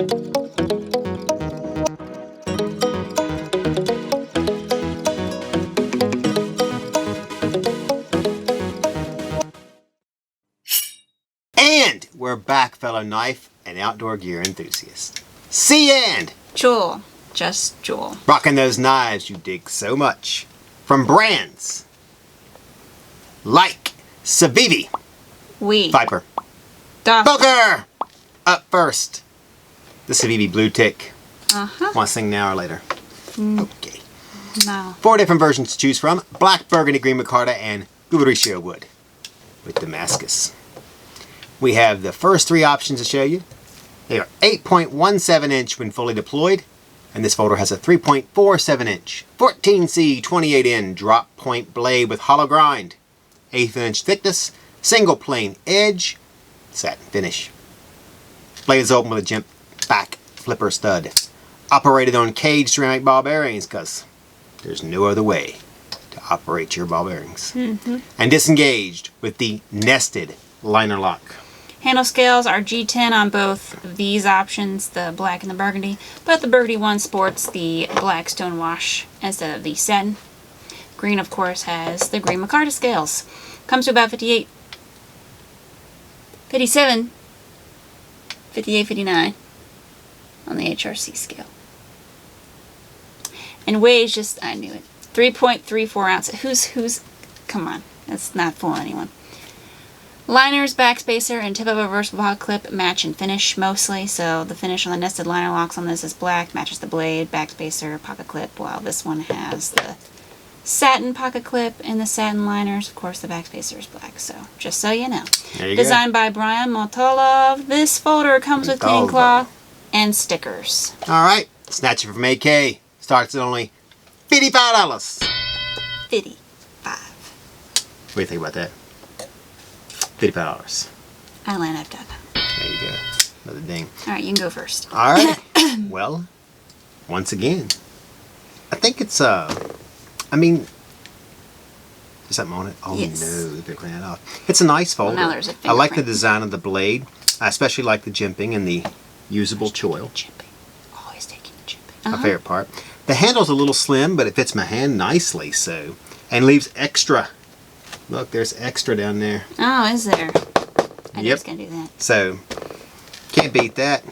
And we're back, fellow knife and outdoor gear enthusiasts. C and Jewel. Just Jewel. Rocking those knives you dig so much. From brands like Civivi, WE. Viper, Dawson. Boker. Up first, the Civivi Bluetick. Uh-huh. Want to sing now or later? Okay. No. 4 different versions to choose from. Black, burgundy, green micarta, and Gubericcio wood with Damascus. We have the first 3 options to show you. They are 8.17 inch when fully deployed, and this folder has a 3.47 inch 14C 28N drop point blade with hollow grind, 1/8 inch thickness, single plane edge, satin finish. Blade is open with a jimp back flipper stud, operated on cage ceramic ball bearings because there's no other way to operate your ball bearings, and disengaged with the nested liner lock. Handle scales are G10 on both of these options, the black and the burgundy, but the burgundy one sports the black stone wash instead of the satin. Green, of course, has the green micarta scales. Comes to about 58, 57, 58, 59 on the HRC scale. And weighs just, I knew it, 3.34 ounces. Who's, come on, that's not fooling anyone. Liners, backspacer, and tip of a reversible pocket clip match in finish mostly. So the finish on the nested liner locks on this is black, matches the blade, backspacer, pocket clip, while this one has the satin pocket clip and the satin liners. Of course, the backspacer is black, so just so you know. There you Designed by Brian Motolov. This folder comes with clean cloth and stickers. All right, snatch it from AK. Starts at only $55. 55. What do you think about that? $55. Islandknife.com. There you go. Another ding. All right, you can go first. All right. Well, once again, I think it's I mean, is something on it? Oh Yes. no, they're cleaning it off. It's a nice folder. Well, now there's a I like the fingerprint. design of the blade. I especially like the jimping and the usable choil. Jimping. Always taking the jimping. My favorite part. The handle's a little slim, but it fits my hand nicely, so, and leaves extra. Look, there's extra down there. Oh, is there? I knew I Yep. was going to do that. So, can't beat that.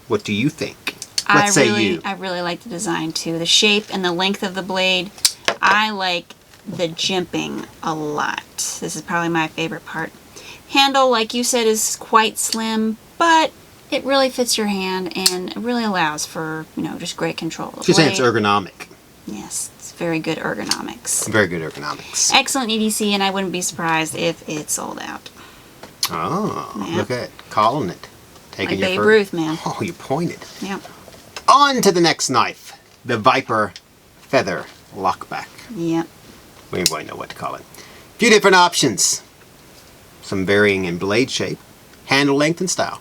What do you think? Let's say you. I really like the design too. The shape and the length of the blade. I like the jimping a lot. This is probably my favorite part. Handle, like you said, is quite slim, but it really fits your hand and it really allows for, you know, just great control. She's saying it's ergonomic. Yes, it's very good ergonomics. Very good ergonomics. Excellent EDC, and I wouldn't be surprised if it sold out. Oh, Yeah. look at it. Calling it. Taking Like your Babe Ruth, man. Oh, you pointed. Yep. On to the next knife. The Viper Feather Lockback. Yep. We ain't going to know what to call it. A few different options. Some varying in blade shape, handle length, and style.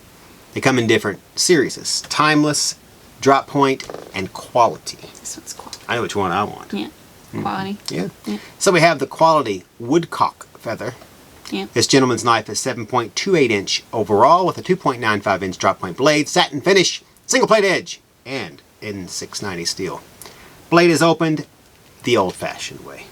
They come in different series. Timeless, drop point, and quality. This one's quality. I know which one I want. Yeah. Quality. Yeah. Yeah. So we have the quality woodcock feather. Yeah. This gentleman's knife is 7.28 inch overall with a 2.95 inch drop point blade, satin finish, single plate edge, and N690 steel. Blade is opened the old-fashioned way.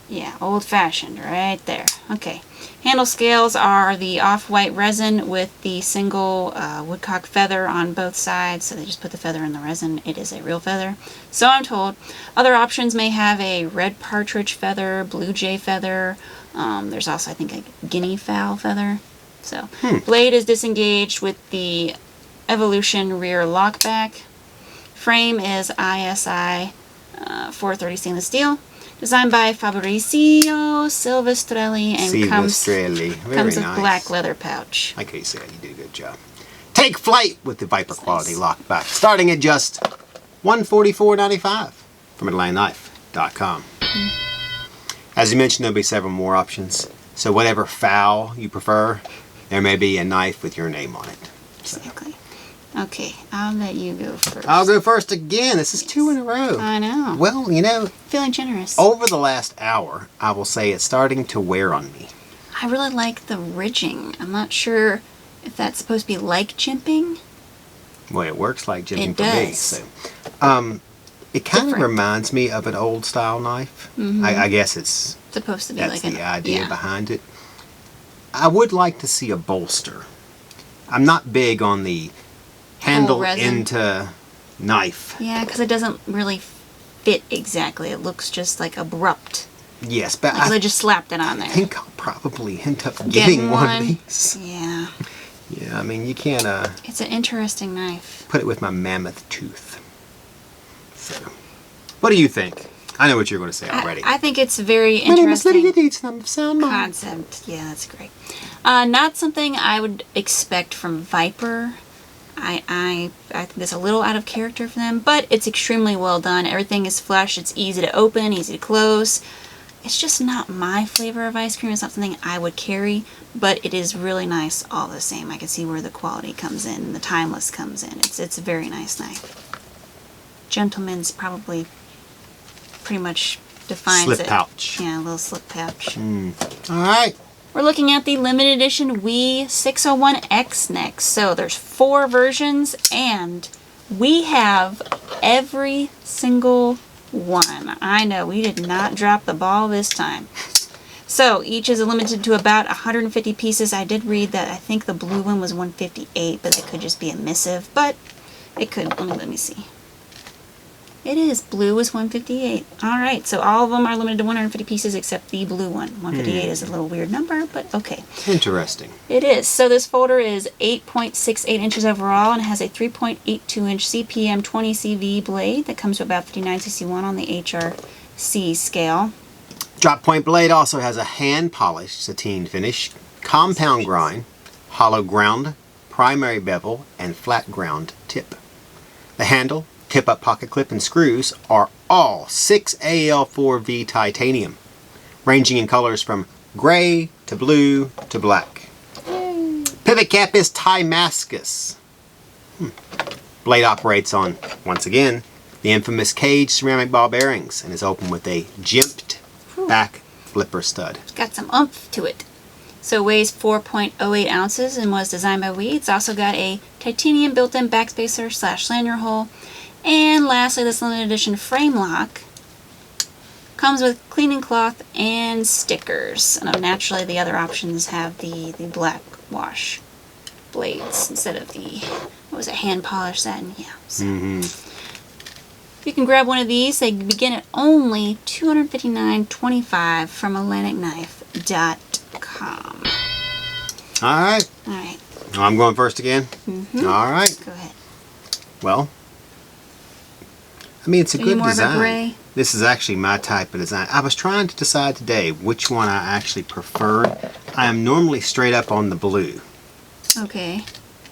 Yeah, old-fashioned right there. Okay. Handle scales are the off-white resin with the single woodcock feather on both sides. So they just put the feather in the resin. It is a real feather. So I'm told. Other options may have a red partridge feather, blue jay feather. There's also, I think, a guinea fowl feather. So blade is disengaged with the Evolution rear lockback. Frame is ISI 430 stainless steel. Designed by Fabrizio Silvestrelli and comes with nice. black leather pouch. Like I said, you did a good job. Take flight with the Viper quality lockback, starting at just $144.95 from MagnaCut.com. As you mentioned, there'll be several more options. So whatever fowl you prefer, there may be a knife with your name on it. So. Exactly. Okay, I'll let you go first. I'll go first again. This is 2 in a row. I know. Well, you know, Feeling generous. over the last hour, I will say it's starting to wear on me. I really like the ridging. I'm not sure if that's supposed to be like jimping. Well, it works like jimping It for me. does. So, it kind of reminds me of an old style knife. I guess it's Supposed to be that's like the idea yeah. behind it. I would like to see a bolster. I'm not big on the handle resin. into knife. Yeah, because it doesn't really fit exactly. It looks just like abrupt. Yes, but Like they just slapped it on there. I think I'll probably end up getting one of these. Yeah. Yeah, I mean, you can't It's an interesting knife. put it with my mammoth tooth. So, what do you think? I know what you're going to say already. I think it's very My name is Lydia interesting Dietz, and I'm of sound mind. concept. Yeah, that's great. Not something I would expect from Viper. I think that's a little out of character for them, but it's extremely well done. Everything is flush. It's easy to open, easy to close. It's just not my flavor of ice cream. It's not something I would carry, but it is really nice all the same. I can see where the quality comes in and the timeless comes in. It's a very nice knife. Gentleman's probably pretty much defines Slip it. pouch. Yeah, a little slip pouch. All right. We're looking at the limited edition WE 601X next. So there's 4 versions, and we have every single one. I know, we did not drop the ball this time. So each is limited to about 150 pieces. I did read that I think the blue one was 158, but it could just be a missive. But it could, let me see. It is. Blue is 158. Alright, so all of them are limited to 150 pieces except the blue one. 158 is a little weird number, but okay. Interesting. It is. So this folder is 8.68 inches overall and it has a 3.82 inch CPM 20 CV blade that comes to about 5961 on the HRC scale. Drop point blade also has a hand polished sateen finish, compound grind, hollow ground, primary bevel, and flat ground tip. The handle, tip-up pocket clip, and screws are all 6AL4V titanium, ranging in colors from gray to blue to black. Yay. Pivot cap is Damascus. Blade operates on, once again, the infamous cage ceramic ball bearings and is open with a jimped back flipper stud. It's got some oomph to it. So it weighs 4.08 ounces and was designed by WE. It's also got a titanium built-in backspacer / lanyard hole. And lastly, this limited edition frame lock comes with cleaning cloth and stickers. And naturally, the other options have the black wash blades instead of the, what was it, hand polished satin? Yeah. So. You can grab one of these. They begin at only $259.25 from AtlanticKnife.com. All right. All right. I'm going first again? All right. Go ahead. Well, I mean, it's a Are you good more of a design. gray? This is actually my type of design. I was trying to decide today which one I actually preferred. I am normally straight up on the blue, Okay.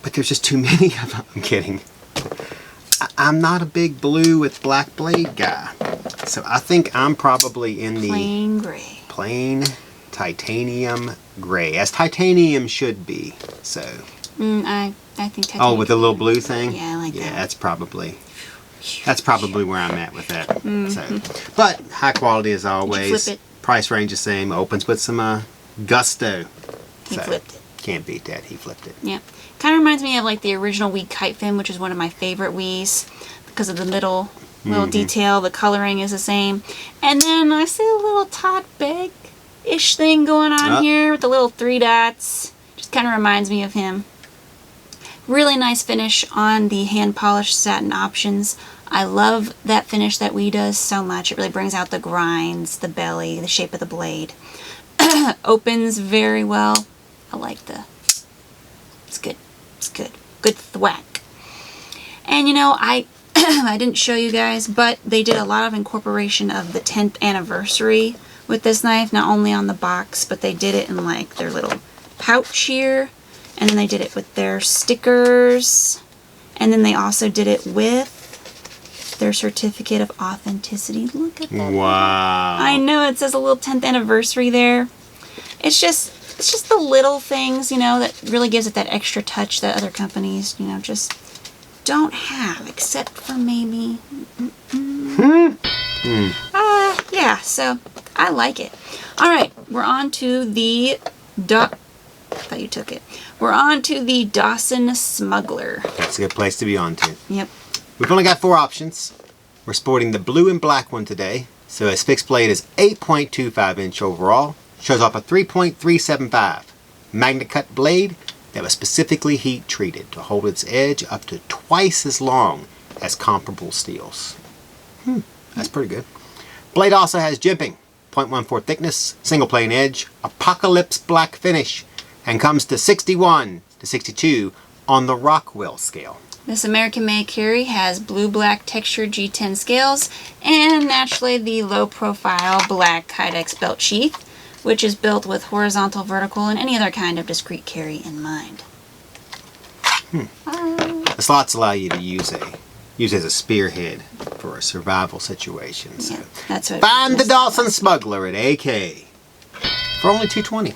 but there's just too many of them. I'm kidding. I'm not a big blue with black blade guy, so I think I'm probably in the Plain gray. plain titanium gray, as titanium should be. So, I think titanium. oh, with the little blue thing? Yeah, I like yeah, that. that's probably where I'm at with that. So, but high quality as always. flip it? Price range the same. Opens with some gusto. He flipped it. Can't beat that. He flipped it. Yeah. Kind of reminds me of like the original WE Kite Fin, which is one of my favorite WEs because of the little detail. The coloring is the same. And then I see a little Todd Begg-ish thing going on here with the little 3 dots. Just kind of reminds me of him. Really nice finish on the hand polished satin options. I love that finish that WE does so much. It really brings out the grinds, the belly, the shape of the blade. Opens very well. I like it's good. It's good. Good thwack. And you know, I I didn't show you guys, but they did a lot of incorporation of the 10th anniversary with this knife, not only on the box, but they did it in like their little pouch here, and then they did it with their stickers, and then they also did it with their certificate of authenticity. Look at that. Wow. I know, it says a little 10th anniversary there. It's just the little things, you know, that really gives it that extra touch that other companies, you know, just don't have, except for maybe. Yeah, so I like it. All right, we're on to the I thought you took it. We're on to the Dawson Smuggler. That's a good place to be on to. Yep. We've only got 4 options. We're sporting the blue and black one today. So his fixed blade is 8.25 inch overall. Shows off a 3.375 MagnaCut blade that was specifically heat treated to hold its edge up to twice as long as comparable steels. That's pretty good. Blade also has jimping, 0.14 thickness, single plane edge, apocalypse black finish, and comes to 61 to 62 on the Rockwell scale. This American-made carry has blue-black textured G10 scales and naturally the low-profile black Kydex belt sheath, which is built with horizontal, vertical, and any other kind of discrete carry in mind. The slots allow you to use as a spearhead for a survival situation. So Yeah, that's what. find the Dawson Smuggler at AK for only $220.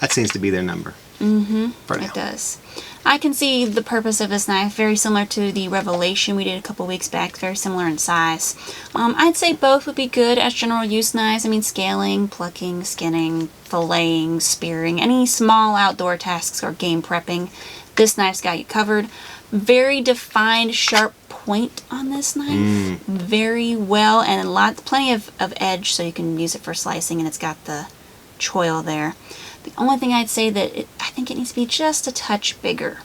That seems to be their number. For now. It does. I can see the purpose of this knife, very similar to the Revelation we did a couple weeks back, very similar in size. I'd say both would be good as general use knives. I mean, scaling, plucking, skinning, filleting, spearing, any small outdoor tasks or game prepping, this knife's got you covered. Very defined, sharp point on this knife. Very well, and plenty of edge so you can use it for slicing, and it's got the choil there. The only thing I'd say that I think it needs to be just a touch bigger,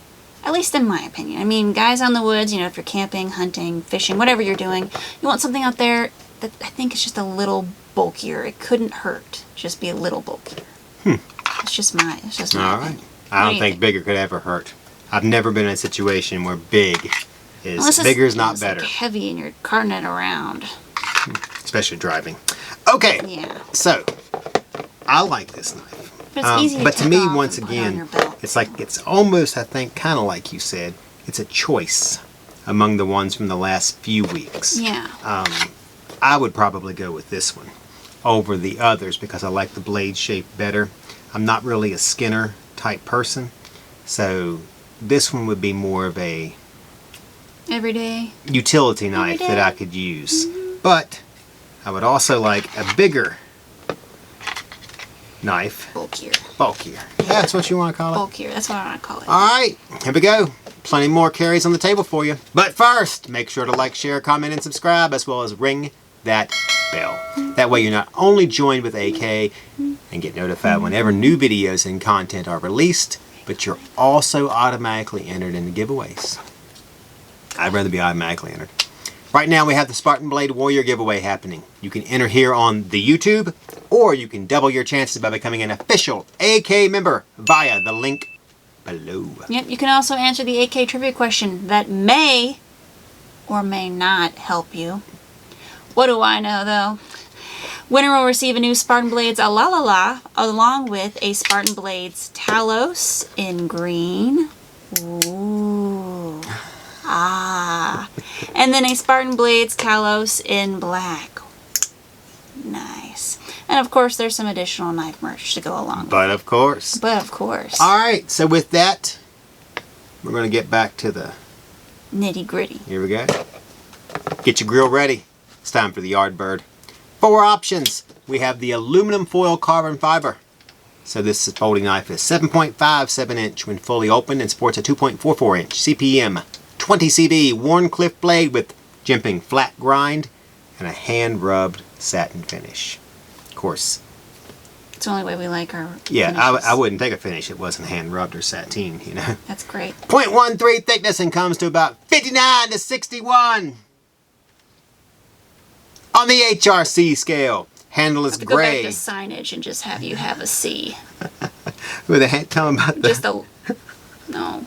at least in my opinion. I mean, guys on the woods, you know, if you're camping, hunting, fishing, whatever you're doing, you want something out there that I think is just a little bulkier. It couldn't hurt, just be a little bulkier. It's just my All right. opinion. I What don't do you think bigger could ever hurt. I've never been in a situation where bigger Unless is not it's, better, like, heavy and you're carting it around. especially driving. Okay, Yeah. so I like this knife. But it's easy to But to take me, off once and put on your again, belt. it's almost, I think, kind of like you said, it's a choice among the ones from the last few weeks. Yeah. I would probably go with this one over the others because I like the blade shape better. I'm not really a Skinner type person, so this one would be more of a Every day. utility knife that I could use. But I would also like a bigger knife. Bulkier. Bulkier. That's what you want to call it? Bulkier. That's what I want to call it. Alright, here we go. Plenty more carries on the table for you. But first, make sure to like, share, comment, and subscribe, as well as ring that bell. That way you're not only joined with AK and get notified whenever new videos and content are released, but you're also automatically entered in the giveaways. I'd rather be automatically entered. Right now we have the Spartan Blade Warrior giveaway happening. You can enter here on the YouTube, or you can double your chances by becoming an official AK member via the link below. Yep, you can also answer the AK trivia question that may or may not help you. What do I know, though? Winner will receive a new Spartan Blades a la la la, along with a Spartan Blades Talos in green. Ooh. Ah. And then a Spartan Blades Talos in black. Nice. And of course, there's some additional knife merch to go along with But of course. But of course. Alright, so with that, we're going to get back to the... Nitty gritty. Here we go. Get your grill ready. It's time for the Yardbird. 4 options. We have the aluminum foil carbon fiber. So this folding knife is 7.57 inch when fully opened and sports a 2.44 inch CPM 20 CV Warncliffe blade with jimping flat grind and a hand rubbed satin finish. Of course. It's the only way we like our Yeah, finishes. I wouldn't take a finish it wasn't hand rubbed or sateen, you know. That's great. 0.13 thickness and comes to about 59 to 61 on the HRC scale. Handle is Go back gray. to signage and just have you have a C. With a hand, tell them about the Just a... No.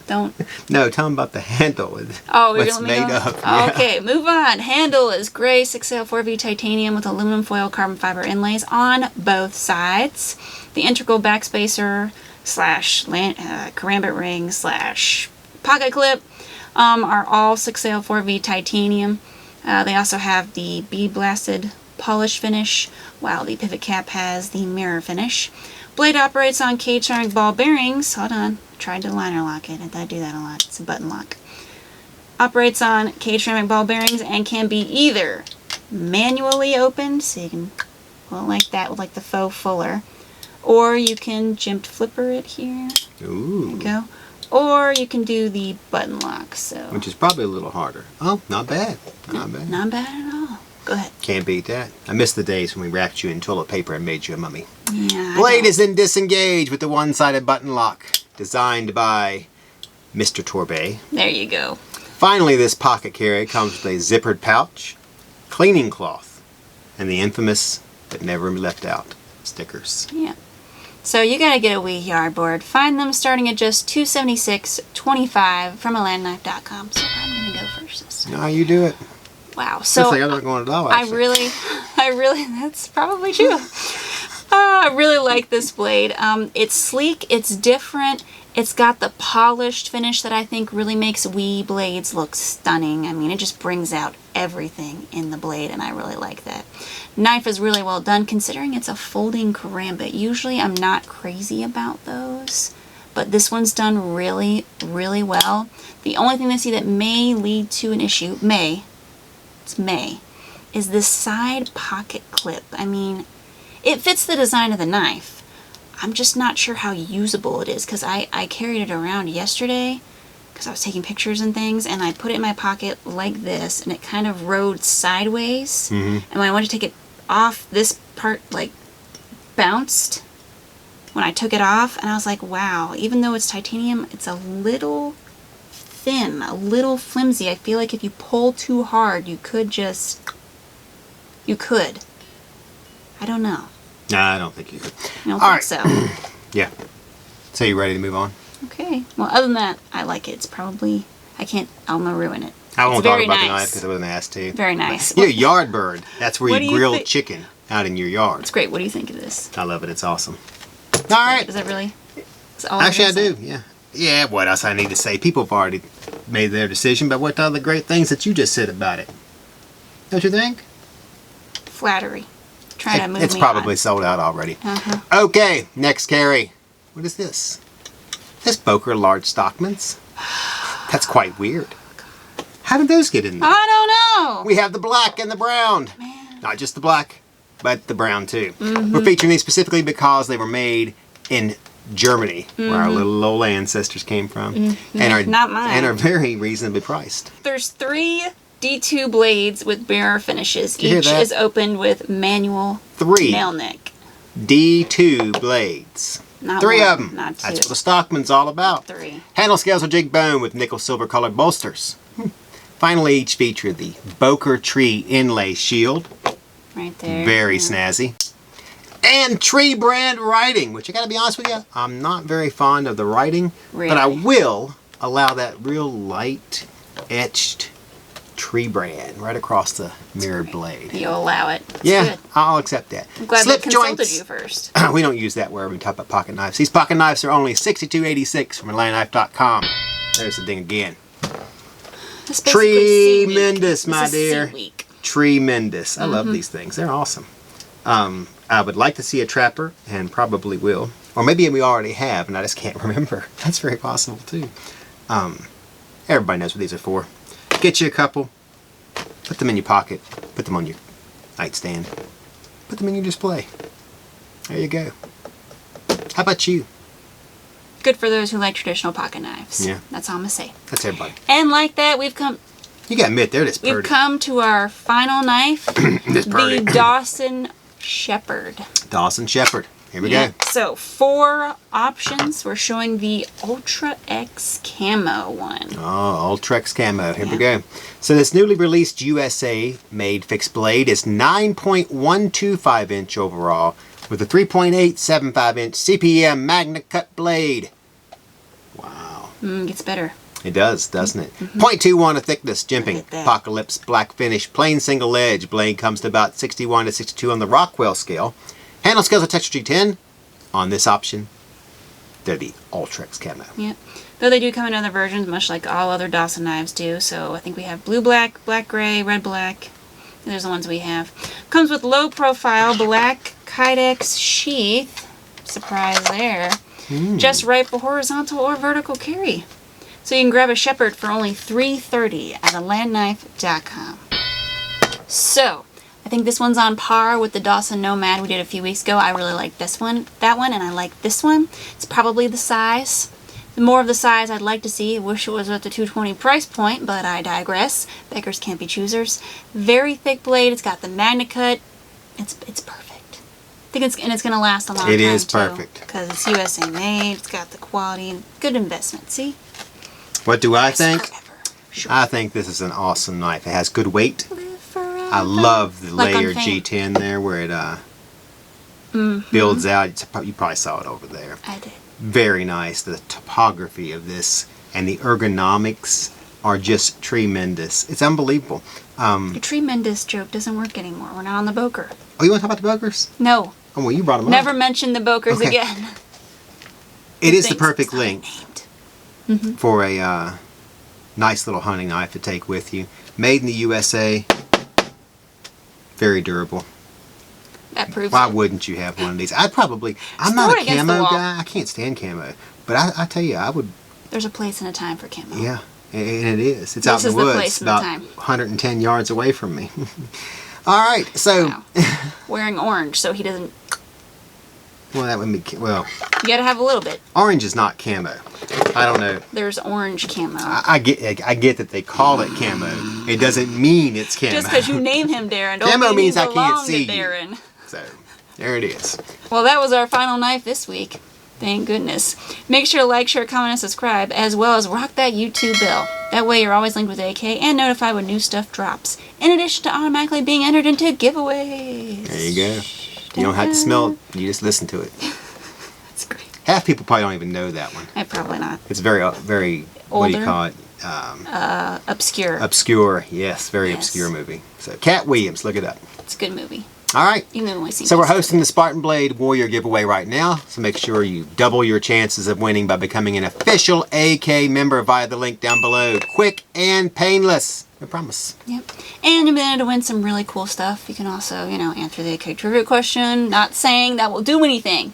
Don't... no. Tell them about the handle. Oh, what's you're made me up. Oh, Yeah. okay, move on. Handle is gray 6L4V titanium with aluminum foil carbon fiber inlays on both sides. The integral backspacer / karambit ring / pocket clip are all 6L4V titanium. They also have the bead blasted polish finish, while the pivot cap has the mirror finish. Blade operates on cage ceramic ball bearings. Hold on, I tried to liner lock it. I do that a lot. It's a button lock. Operates on cage ceramic ball bearings and can be either manually opened, so you can pull it like that with like the faux fuller, Or you can jimped flipper it here. Ooh. There you go. Or you can do the button lock. So. Which is probably a little harder. Oh, not bad. Not bad. Not bad at all. Go ahead. Can't beat that. I miss the days when we wrapped you in toilet paper and made you a mummy. Yeah. Blade is in disengage with the one-sided button lock. Designed by Mr. Torbay. There you go. Finally, this pocket carry comes with a zippered pouch, cleaning cloth, and the infamous but never left out stickers. Yeah. So you gotta get a WE Yardbird. Find them starting at just $276.25 from MagnaCut.com. So I'm gonna go first this time. No, you do it. Wow. So I'm not going at all. I really, that's probably true. I really like this blade. It's sleek. It's different. It's got the polished finish that I think really makes WE blades look stunning. I mean, it just brings out everything in the blade, and I really like that. Knife is really well done, considering it's a folding karambit. Usually I'm not crazy about those, but this one's done really, really well. The only thing I see that may lead to an issue, is this side pocket clip. I mean, it fits the design of the knife. I'm just not sure how usable it is, because I carried it around yesterday because I was taking pictures and things, and I put it in my pocket like this, and it kind of rode sideways. And when I went to take it off, this part like bounced when I took it off, and I was like, wow, even though it's titanium, it's a little thin, a little flimsy. I feel like if you pull too hard, you could. I don't know. Nah, I don't think you could. I don't All think so. Yeah. So you ready to move on? Okay. Well, other than that, I like it. It's probably, I'm gonna ruin it. I won't It's talk very about the nice. knife because I wasn't asked to. Very nice. You're a yard bird. That's where What do you you grill think? chicken out in your yard. It's great. What do you think of this? I love it. It's awesome. All right. Is that really? Is all Actually, I I'm gonna do. Yeah. Yeah. What else I need to say? People have already made their decision, but what are the great things that you just said about it? Don't you think? say? Flattery. Trying to move It's me probably on. sold out already. Uh-huh. Okay. Next carry. What is this? This Boker Large Stockmans. That's quite weird. How did those get in there? I don't know. We have the black and the brown. Man. Not just the black, but the brown too. We're featuring these specifically because they were made in Germany, where our little old ancestors came from, and are Not mine. and are very reasonably priced. There's 3 D2 blades with mirror finishes. you hear Each that? is opened with manual 3 nail nick. D2 blades. Not 3 one, of them. not 2. That's what the Stockman's all about. 3. Handle scales are jig bone with nickel silver colored bolsters. Finally, each feature the Boker tree inlay shield. Right there. Very snazzy. And tree brand writing, which I gotta be honest with you, I'm not very fond of the writing, but I Really? will allow that real light etched tree brand right across the mirrored blade. You'll allow it. It's Yeah, good. I'll accept that. I'm glad Slip we consulted joints. you first. We don't use that where we talk about pocket knives. These pocket knives are only $62.86 from MagnaCut.com. There's the thing again. It's basically Sea Week. Tremendous, my This is dear. Sea Week. Tremendous. I love these things. They're awesome. I would like to see a trapper, and probably will. Or maybe we already have, and I just can't remember. That's very possible, too. Everybody knows what these are for. Get you a couple. Put them in your pocket. Put them on your nightstand. Put them in your display. There you go. How about you? Good for those who like traditional pocket knives. Yeah. That's all I'm gonna say. That's everybody. And like that, we've come You gotta admit, they're just we've pretty. come to our final knife, Just pretty. the Dawson Shepherd. Dawson Shepherd. Here we Yeah. go. So 4 options. We're showing the Ultra X Camo one. Oh, Ultrex Camo. Here we go. So this newly released USA made fixed blade is 9.125 inch overall with a 3.875 inch CPM MagnaCut blade. Wow. Gets better. It does, doesn't it? 0.21 of thickness, jimping, Look at that. apocalypse, black finish, plain single edge. Blade comes to about 61 to 62 on the Rockwell scale. Handle scales are Texture G10. On this option, they're the Ultrex Camo. Yep. Though they do come in other versions, much like all other Dawson knives do. So I think we have blue black, black gray, red black. There's the ones we have. Comes with low profile black Kydex sheath. Surprise there. Just right for horizontal or vertical carry. So you can grab a Shepherd for only $3.30 at landknife.com. So I think this one's on par with the Dawson Nomad we did a few weeks ago. I really like that one, and I like this one. It's probably the size. The more of the size I'd like to see. I wish it was at the $220 price point, but I digress. Beggars can't be choosers. Very thick blade. It's got the MagnaCut. It's perfect. I think it's going to last a long time. It is perfect. Because it's USA made. It's got the quality. Good investment. See? What do I think? Sure. I think this is an awesome knife. It has good weight. I love the layered G10 there where it builds out. You probably saw it over there. I did. Very nice. The topography of this and the ergonomics are just tremendous. It's unbelievable. The tremendous joke doesn't work anymore. We're not on the Boker. Oh, you want to talk about the Bokers? No. Oh, well, you brought them up. Never mention the Bokers again. It is the perfect length for a nice little hunting knife to take with you. Made in the USA. Very durable. That proves Why it. wouldn't you have one of these? I'm not a camo guy. I can't stand camo. But I tell you, I would. There's a place and a time for camo. Yeah, and it is. It's out in the woods, about 110 yards away from me. All right, so. Wow. Wearing orange, so he doesn't. Well, that would be, well. You gotta have a little bit. Orange is not camo. I don't know. There's orange camo. I get that they call it camo. It doesn't mean it's camo. Just because you name him Darren, don't camo mean means he I can't belongs see to Darren. you. So, there it is. Well, that was our final knife this week. Thank goodness. Make sure to like, share, comment, and subscribe, as well as rock that YouTube bell. That way you're always linked with AK and notified when new stuff drops. In addition to automatically being entered into giveaways. There you go. You don't have to smell it. You just listen to it. That's great. Half people probably don't even know that one. Probably not. It's very, very, what do you call it? Obscure. Obscure, yes. Very obscure movie. So, Cat Williams, look it up. It's a good movie. All right. Even though we've only seen So we're hosting the Spartan Blade Warrior giveaway right now. So make sure you double your chances of winning by becoming an official AK member via the link down below. Quick and painless. I promise. Yep. And you'll be able to win some really cool stuff. You can also, answer the AK trivia question. Not saying that will do anything.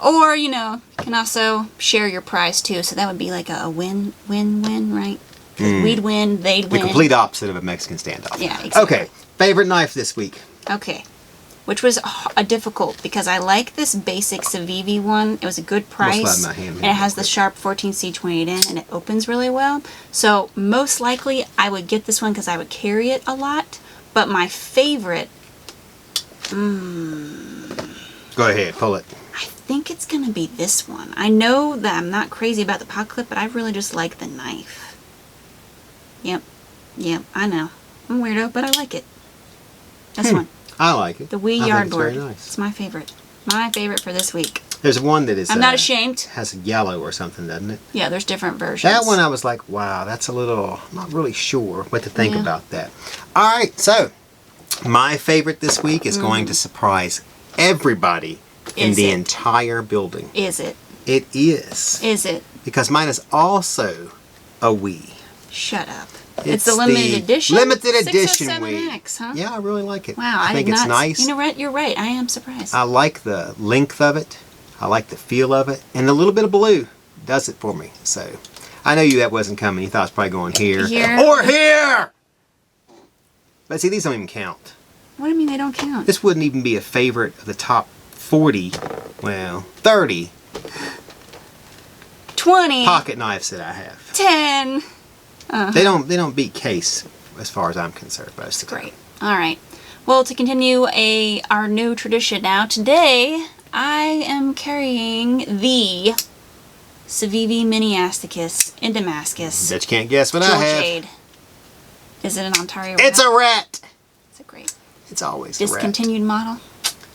Or, you can also share your prize too. So that would be like a win-win-win, right? We'd win, they'd win. The complete opposite of a Mexican standoff. Yeah, exactly. Okay. Favorite knife this week? Okay. Which was a difficult because I like this basic Civivi one. It was a good price. And it has the sharp 14C28N and it opens really well. So most likely I would get this one because I would carry it a lot. But my favorite... Go ahead, pull it. I think it's going to be this one. I know that I'm not crazy about the pot clip, but I really just like the knife. Yep, I know. I'm a weirdo, but I like it. This one. I like it. The WE Yardbird. It's very nice. It's my favorite. My favorite for this week. There's one that is... I'm not ashamed. Has yellow or something, doesn't it? Yeah, there's different versions. That one I was like, wow, that's a little... I'm not really sure what to think about that. All right, so my favorite this week is going to surprise everybody in the entire building. Is it? It is. Is it? Because mine is also a WE. Shut up. It's a limited edition? Limited edition 607X, huh? Yeah, I really like it. Wow, I think it's nice. You know what? You're right. I am surprised. I like the length of it. I like the feel of it. And a little bit of blue does it for me. So, I know that wasn't coming. You thought it was probably going here. Or here! But see, these don't even count. What do you mean they don't count? This wouldn't even be a favorite of the top 40, well, 30 20 pocket knives that I have. 10. They don't beat case as far as I'm concerned. Most of the time. Great. All right. Well, to continue our new tradition now, today I am carrying the Civivi Mini Asticus in Damascus. Bet you can't guess what I have. Jade. Is it an Ontario rat? It's a rat. It's a great. It's always a rat. Discontinued model?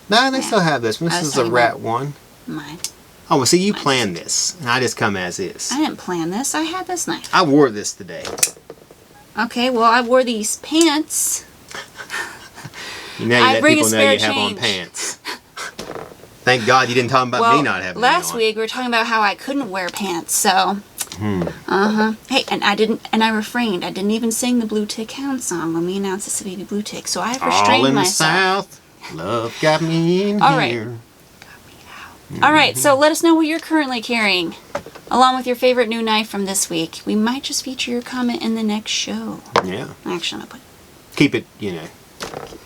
No, they still have this one. This is a rat one. Mine. Oh, well, see, you planned this, and I just come as is. I didn't plan this. I had this knife. I wore this today. Okay, well, I wore these pants. You know, you let people know you have on pants. Thank God you didn't talk about me not having them on. Last week we were talking about how I couldn't wear pants, so... Hey, and I refrained. I didn't even sing the Bluetick Hound song when we announced the Civivi Bluetick, so I have restrained myself. All in the South, love got me in here. Alright, so let us know what you're currently carrying, along with your favorite new knife from this week. We might just feature your comment in the next show. Yeah. Actually, I'm going to keep it,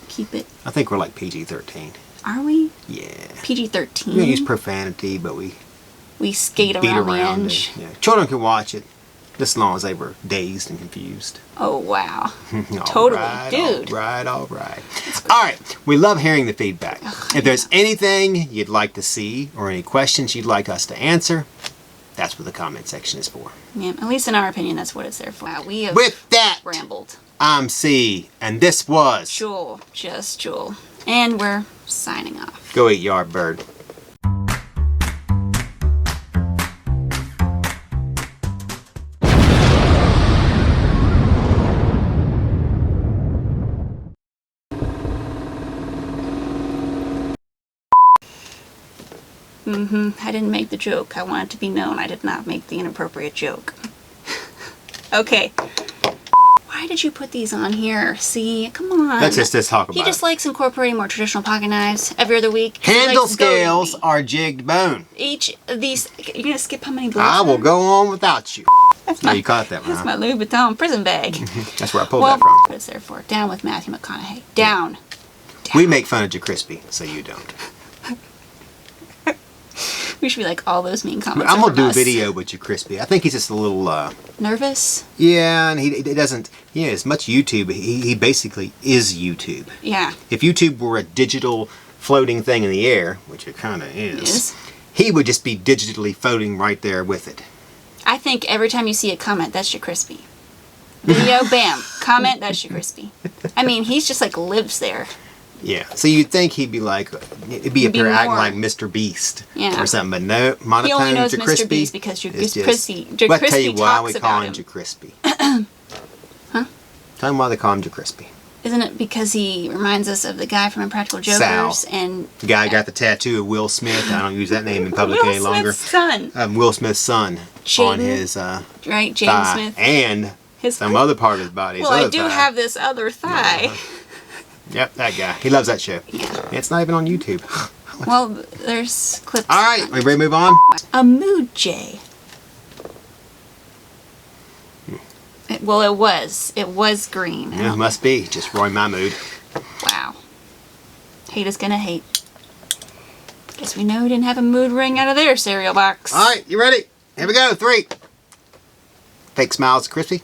keep it. I think we're like PG-13. Are we? Yeah. PG-13. We don't use profanity, but we skate beat around the around edge. it. Yeah. Children can watch it, just as long as they were dazed and confused. Oh, wow. All Totally. right, Dude. All right, all right. All right, we love hearing the feedback. If there's anything you'd like to see or any questions you'd like us to answer, that's what the comment section is for. Yeah, at least in our opinion, that's what it's there for. Wow, we have With that, rambled. I'm C, and this was Jewel, just Jewel. And we're signing off. Go eat Yardbird. I didn't make the joke. I want it to be known I did not make the inappropriate joke. Okay. Why did you put these on here? See, come on. Let's just talk about He just likes incorporating more traditional pocket knives every other week. He Handle likes goating scales me. are jigged bone. Each of these, you're gonna skip how many bullets? I will go on without you. That's my, you caught that one, That's huh? my Louis Vuitton prison bag. That's where I pulled Well, that from. what it's there for. Down with Matthew McConaughey. Down. We make fun of JaCrispy, so you don't. We should be like all those mean comments. I'm are gonna do from a us. video with JaCrispy. I think he's just a little Nervous? yeah, and he doesn't. Yeah, as much YouTube. He basically is YouTube. Yeah. If YouTube were a digital floating thing in the air, which it kind of is, he would just be digitally floating right there with it. I think every time you see a comment, that's JaCrispy. Video, bam. Comment, that's JaCrispy. I mean, he's just like lives there. Yeah. So you'd think he'd be like, it'd be up here acting like Mr. Beast Yeah. or something, but no, monotone He only knows JaCrispy Mr. Beast because is JaCrispy Well, I tell you why we talks call about him him. JaCrispy. Huh? Tell him why they call him JaCrispy. Isn't it because he reminds us of the guy from Impractical Jokers? Sal. And The guy got the tattoo of Will Smith. I don't use that name in public Will any longer. Smith's son. Will Smith's son on Jaden. his Right, Jaden thigh Smith. and His some other part of his body. his Well, I other do thigh. have this other thigh. Yep, that guy. He loves that show. Yeah. It's not even on YouTube. Well, there's clips. All right, we ready to move on? A mood J. Well, it was. It was green. Yeah, must be. Just ruined my mood. Wow. Hate is gonna hate. Guess we know we didn't have a mood ring out of their cereal box. All right, you ready? Here we go. 3. Fake smiles, Crispy.